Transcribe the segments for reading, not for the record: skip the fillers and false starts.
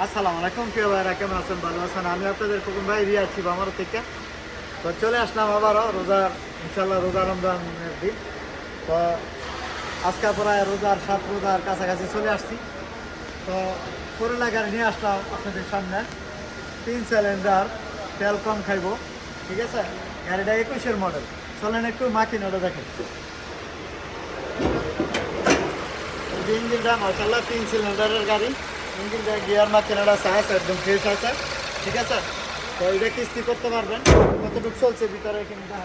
আসসালামু আলাইকুম প্রিয় ভাইরা, কেমন আছেন? ভালো আছেন? আমি আপনাদের খোকন ভাই রিয়া আছি বামারো থেকে। তো চলে আসলাম আবারও রোজার, ইনশাল্লাহ রোজা রমজানের দিন। তো আজকে প্রায় রোজার 7 রোজার কাছাকাছি চলে আসছি। তো করোনা গাড়ি নিয়ে আসলাম আপনাদের সামনে। 3 সিলিন্ডার, তেল কম খাইব, ঠিক আছে? গাড়িটা 21-এর মডেল। চলেন একটু মাকিনাটা দেখেন। ইঞ্জিনটা মাশাআল্লাহ 3 সিলিন্ডারের গাড়ি। ইঞ্জিনটা গিয়ার মাকিনাটা সাস একদম ফ্রেশ আছে, ঠিক আছে? তো এটা কিস্তি করতে পারবেন। কতটুকু চলছে ভিতরে কিন্তু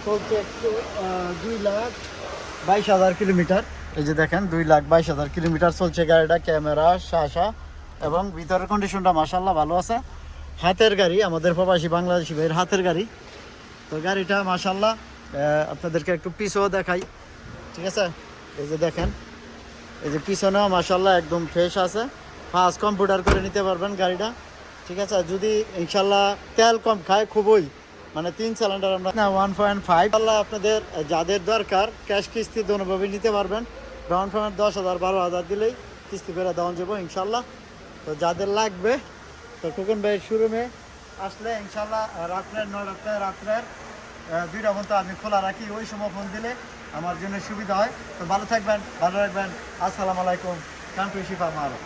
চলছে একটু 2,22,000 কিলোমিটার। এই যে দেখেন 2,22,000 কিলোমিটার চলছে গাড়িটা। ক্যামেরা শাসা এবং ভিতরের কন্ডিশনটা মাশাআল্লাহ ভালো আছে। হাতের গাড়ি, আমাদের প্রবাসী বাংলাদেশি ভাইয়ের হাতের গাড়ি। তো গাড়িটা মাশাআল্লাহ আপনাদেরকে একটু পিছও দেখাই, ঠিক আছে? এই যে দেখেন, এই যে পিছনেও মাশাআল্লাহ একদম ফ্রেশ আছে। ফাস্ট কম্পিউটার করে নিতে পারবেন গাড়িটা, ঠিক আছে? যদি ইনশাল্লাহ তেল কম খায় খুবই, মানে 3 সিলিন্ডার আমরা 1.5 আল্লাহ আপনাদের যাদের দরকার ক্যাশ কিস্তি দোনোভাবে নিতে পারবেন। ডাউন পেমেন্ট 10,000 12,000 দিলেই কিস্তি করে দেওয়া যাবো ইনশাল্লাহ। তো যাদের লাগবে তো খোকন ভাইয়ের শোরুমে আসলে ইনশাল্লাহ রাত্রের 2টা পর্যন্ত আমি খোলা রাখি। ওই সময় ফোন দিলে আমার জন্য সুবিধা হয়। তো ভালো থাকবেন, ভালো রাখবেন। আসসালামু আলাইকুম। কান্ট্রি শিফা মারো।